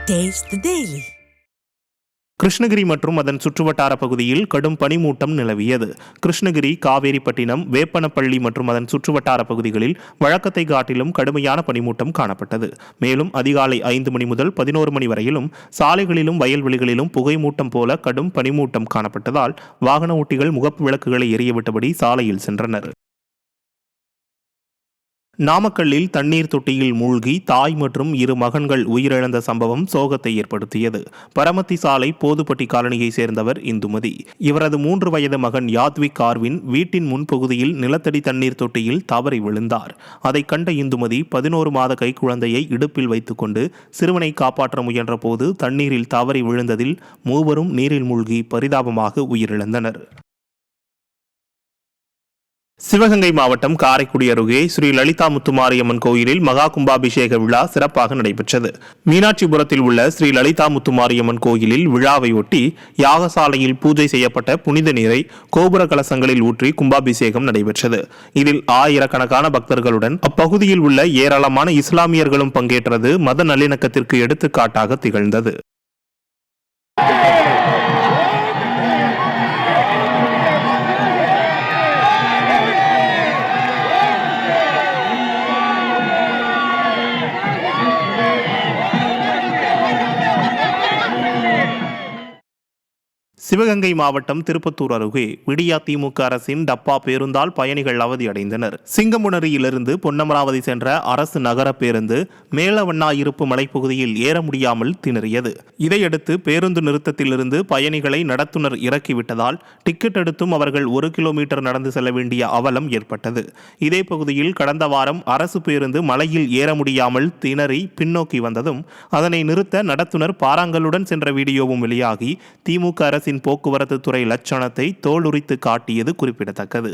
Taste the Daily. Krishnagiri மற்றும் அதன் சுற்றுவட்டார பகுதியில் கடும் பனிமூட்டம் நிலவியது. கிருஷ்ணகிரி, காவேரிப்பட்டினம், வேப்பனப்பள்ளி மற்றும் அதன் சுற்றுவட்டார பகுதிகளில் வழக்கத்தை காட்டிலும் கடுமையான பனிமூட்டம் காணப்பட்டது. மேலும் அதிகாலை 5 மணி முதல் 11 மணி வரையிலும் சாலைகளிலும் வயல்வெளிகளிலும் புகைமூட்டம் போல கடும் பனிமூட்டம் காணப்பட்டதால் வாகன ஓட்டிகள் முகப்பு விளக்குகளை எரியவிட்டபடி சாலையில் சென்றனர். நாமக்கல்லில் தண்ணீர் தொட்டியில் மூழ்கி தாய் மற்றும் 2 மகன்கள் உயிரிழந்த சம்பவம் சோகத்தை ஏற்படுத்தியது. பரமத்தி சாலை போதுப்பட்டி காலனியை சேர்ந்தவர் இந்துமதி. இவரது 3 வயது மகன் யாத்விக் ஆர்வின் வீட்டின் முன்பகுதியில் நிலத்தடி தண்ணீர் தொட்டியில் தவறி விழுந்தார். அதை கண்ட இந்துமதி 11 மாத கைக்குழந்தையை இடுப்பில் வைத்துக் கொண்டு சிறுவனை காப்பாற்ற முயன்ற போது தண்ணீரில் தவறி விழுந்ததில் மூவரும் நீரில் மூழ்கி பரிதாபமாக உயிரிழந்தனர். சிவகங்கை மாவட்டம் காரைக்குடி அருகே ஸ்ரீ லலிதா முத்துமாரியம்மன் கோயிலில் மகா கும்பாபிஷேக விழா சிறப்பாக நடைபெற்றது. மீனாட்சிபுரத்தில் உள்ள ஸ்ரீ லலிதா முத்துமாரியம்மன் கோயிலில் விழாவையொட்டி யாகசாலையில் பூஜை செய்யப்பட்ட புனித நீரை கோபுர கலசங்களில் ஊற்றி கும்பாபிஷேகம் நடைபெற்றது. இதில் ஆயிரக்கணக்கான பக்தர்களுடன் அப்பகுதியில் உள்ள ஏராளமான இஸ்லாமியர்களும் பங்கேற்றது மத நல்லிணக்கத்திற்கு எடுத்துக்காட்டாக திகழ்ந்தது. சிவகங்கை மாவட்டம் திருப்பத்தூர் அருகே விடியா திமுக அரசின் டப்பா பேருந்தால் பயணிகள் அவதியடைந்தனர். சிங்கமுனரியிலிருந்து பொன்னமராவதி சென்ற அரசு நகர பேருந்து மேலவண்ணாயிருப்பு மலைப்பகுதியில் ஏற முடியாமல் திணறியது. இதையடுத்து பேருந்து நிறுத்தத்திலிருந்து பயணிகளை நடத்துனர் இறக்கிவிட்டதால் டிக்கெட் எடுத்தும் அவர்கள் 1 கிலோமீட்டர் நடந்து செல்ல வேண்டிய அவலம் ஏற்பட்டது. இதே பகுதியில் கடந்த வாரம் அரசு பேருந்து மலையில் ஏற முடியாமல் திணறி பின்னோக்கி வந்ததும் அதனை நிறுத்த நடத்துனர் பாறாங்கல்லுடன் சென்ற வீடியோவும் வெளியாகி திமுக அரசின் போக்குவரத்து துறை லட்சணத்தை தோலுரித்து காட்டியது குறிப்பிடத்தக்கது.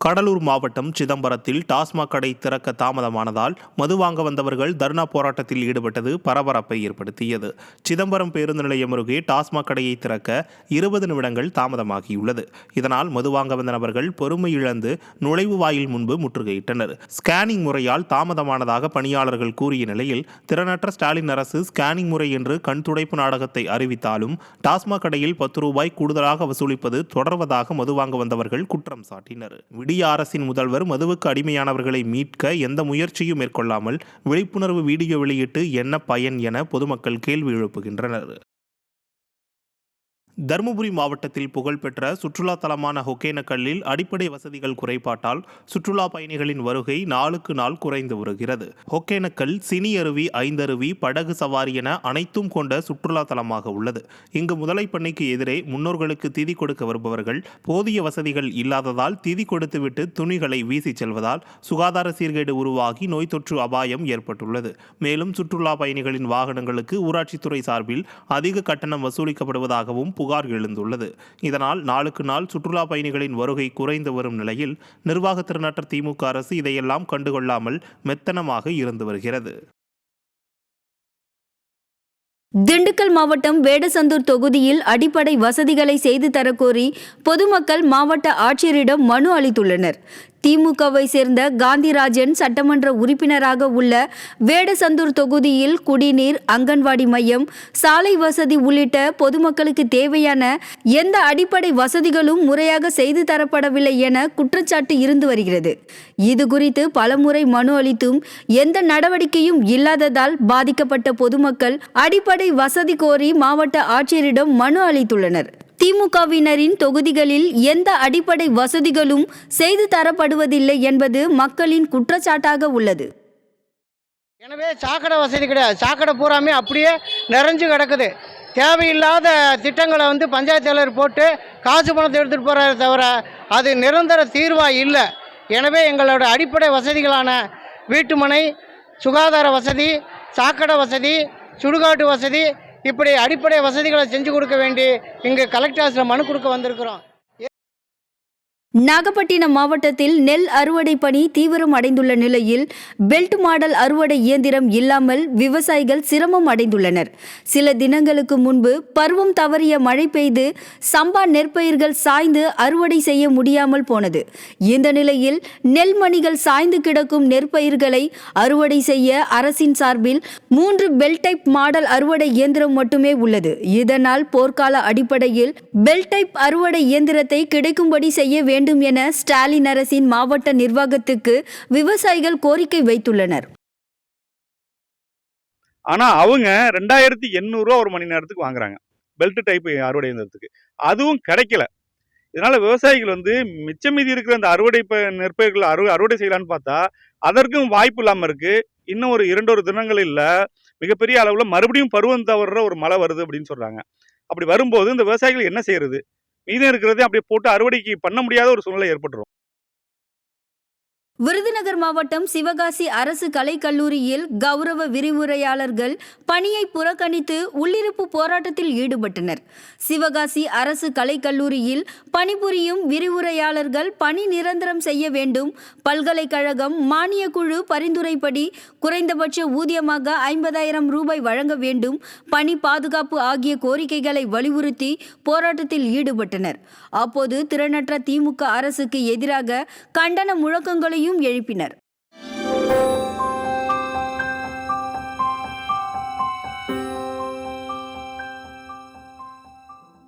கடலூர் மாவட்டம் சிதம்பரத்தில் டாஸ்மாக் கடை திறக்க தாமதமானதால் மது வாங்க வந்தவர்கள் தர்ணா போராட்டத்தில் ஈடுபட்டது பரபரப்பை ஏற்படுத்தியது. சிதம்பரம் பேருந்து நிலையம் அருகே டாஸ்மாக் கடையை திறக்க 20 நிமிடங்கள் தாமதமாகியுள்ளது. இதனால் மது வாங்க வந்த நபர்கள் பொறுமை இழந்து நுழைவு வாயில் முன்பு முற்றுகையிட்டனர். ஸ்கேனிங் முறையால் தாமதமானதாக பணியாளர்கள் கூறிய நிலையில் திறனற்ற ஸ்டாலின் அரசு ஸ்கேனிங் முறை என்று கண் துடைப்பு நாடகத்தை அறிவித்தாலும் டாஸ்மாக் கடையில் 10 ரூபாய் கூடுதலாக வசூலிப்பது தொடர்வதாக மது வாங்க வந்தவர்கள் குற்றம் சாட்டினர். அரசின் முதல்வர் மதுவுக்கு அடிமையானவர்களை மீட்க எந்த முயற்சியும் மேற்கொள்ளாமல் விழிப்புணர்வு வீடியோ வெளியிட்டு என்ன பயன் என பொதுமக்கள் கேள்வி எழுப்புகின்றனர். தருமபுரி மாவட்டத்தில் புகழ்பெற்ற சுற்றுலா தலமான ஒகேனக்கல்லில் அடிப்படை வசதிகள் குறைபாட்டால் சுற்றுலா பயணிகளின் வருகை நாளுக்கு நாள் குறைந்து வருகிறது. ஒகேனக்கல் சினி அருவி, ஐந்தருவி, படகு சவாரி என அனைத்தும் கொண்ட சுற்றுலா தலமாக உள்ளது. இங்கு முதலை பண்ணைக்கு எதிரே முன்னோர்களுக்கு திதி கொடுக்க வருபவர்கள் போதிய வசதிகள் இல்லாததால் திதி கொடுத்துவிட்டு துணிகளை வீசி செல்வதால் சுகாதார சீர்கேடு உருவாகி நோய் தொற்று அபாயம் ஏற்பட்டுள்ளது. மேலும் சுற்றுலா பயணிகளின் வாகனங்களுக்கு ஊராட்சித்துறை சார்பில் அதிக கட்டணம் வசூலிக்கப்படுவதாகவும் புகார் எழுந்துள்ளது. இதனால் நாளுக்கு நாள் சுற்றுலா பயணிகளின் வருகை குறைந்து வரும் நிலையில் நிர்வாக திறனற்ற திமுக அரசு இதையெல்லாம் கண்டுகொள்ளாமல் மெத்தனமாக இருந்து வருகிறது. திண்டுக்கல் மாவட்டம் வேடசந்தூர் தொகுதியில் அடிப்படை வசதிகளை செய்து தரக்கோரி பொதுமக்கள் மாவட்ட ஆட்சியரிடம் மனு அளித்துள்ளனர். திமுகவை சேர்ந்த காந்திராஜன் சட்டமன்ற உறுப்பினராக உள்ள வேடசந்தூர் தொகுதியில் குடிநீர், அங்கன்வாடி மையம், சாலை வசதி உள்ளிட்ட பொதுமக்களுக்கு தேவையான எந்த அடிப்படை வசதிகளும் முறையாக செய்து தரப்படவில்லை என குற்றச்சாட்டு இருந்து வருகிறது. இது குறித்து பலமுறை மனு அளித்தும் எந்த நடவடிக்கையும் இல்லாததால் பாதிக்கப்பட்ட பொதுமக்கள் அடிப்படை வசதி கோரி மாவட்ட ஆட்சியரிடம் மனு அளித்துள்ளனர். திமுகவினரின் தொகுதிகளில் எந்த அடிப்படை வசதிகளும் செய்து தரப்படுவதில்லை என்பது மக்களின் குற்றச்சாட்டாக உள்ளது. எனவே சாக்கடை வசதி கிடையாது. சாக்கடை பூராமே அப்படியே நிறைஞ்சு கிடக்குது. தேவையில்லாத திட்டங்களை பஞ்சாயத்து தலைவர் போட்டு காசு பணத்தை எடுத்துகிட்டு போகிறத தவிர அது நிரந்தர தீர்வாக இல்லை. எனவே எங்களோட அடிப்படை வசதிகளான வீட்டுமனை, சுகாதார வசதி, சாக்கடை வசதி, சுடுகாட்டு வசதி, இப்படி அடிப்படை வசதிகளை செஞ்சு கொடுக்க வேண்டி இங்கே கலெக்டர் ஆஃபீஸில் மனு கொடுக்க வந்திருக்கிறோம். நாகப்பட்டினம் மாவட்டத்தில் நெல் அறுவடை பணி தீவிரம் அடைந்துள்ள நிலையில் பெல்ட் மாடல் அறுவடை இயந்திரம் இல்லாமல் விவசாயிகள் சிரமம் அடைந்துள்ளனர். சில தினங்களுக்கு முன்பு பருவம் தவறிய மழை பெய்து சம்பா நெற்பயிர்கள் சாய்ந்து அறுவடை செய்ய முடியாமல் போனது. இந்த நிலையில் நெல் மணிகள் சாய்ந்து கிடக்கும் நெற்பயிர்களை அறுவடை செய்ய அரசின் சார்பில் 3 பெல் டைப் மாடல் அறுவடை இயந்திரம் மட்டுமே உள்ளது. இதனால் போர்க்கால அடிப்படையில் பெல் டைப் அறுவடை இயந்திரத்தை கிடைக்கும்படி செய்ய வேண்டும் என ஸ்டாலின் அரசின் மாவட்ட நிர்வாகத்துக்கு விவசாயிகள் கோரிக்கை வைத்துள்ளனர். ஆனா அவங்க 2800 ரூபா ஒரு மணி நேரத்துக்கு வாங்குறாங்க பெல்ட் டைப் அறுவடை இயந்திரத்துக்கு. அதுவும் கிடைக்கல. இதனால விவசாயிகள் மிச்சம் மீதி இருக்கிற அந்த நெற்பயிர்கள் அறுவடை செய்யலான்னு பார்த்தா அதற்கும் வாய்ப்பு இல்லாம இருக்கு. இன்னும் ஒரு 2 தினங்களில் மிகப்பெரிய அளவுல மறுபடியும் பருவம் தவறுற ஒரு மழை வருது அப்படின்னு சொல்றாங்க. அப்படி வரும்போது இந்த விவசாயிகள் என்ன செய்யறது? மீதம் இருக்கிறதே அப்படியே போட்டு அறுவடைக்கு பண்ண முடியாத ஒரு சூழ்நிலை ஏற்பட்டுரும். விருதுநகர் மாவட்டம் சிவகாசி அரசு கலைக்கல்லூரியில் கௌரவ விரிவுரையாளர்கள் பணியை புறக்கணித்து உள்ளிருப்பு போராட்டத்தில் ஈடுபட்டனர். சிவகாசி அரசு கலைக்கல்லூரியில் பணிபுரியும் விரிவுரையாளர்கள் பணி நிரந்தரம் செய்ய வேண்டும். பல்கலைக்கழகம் மானிய குழு பரிந்துரைப்படி குறைந்தபட்ச ஊதியமாக 50,000 ரூபாய் வழங்க வேண்டும். பணி பாதுகாப்பு ஆகிய கோரிக்கைகளை வலியுறுத்தி போராட்டத்தில் ஈடுபட்டனர். அப்போது திறனற்ற திமுக அரசுக்கு எதிராக கண்டன முழக்கங்களையும் எழுப்பினர்.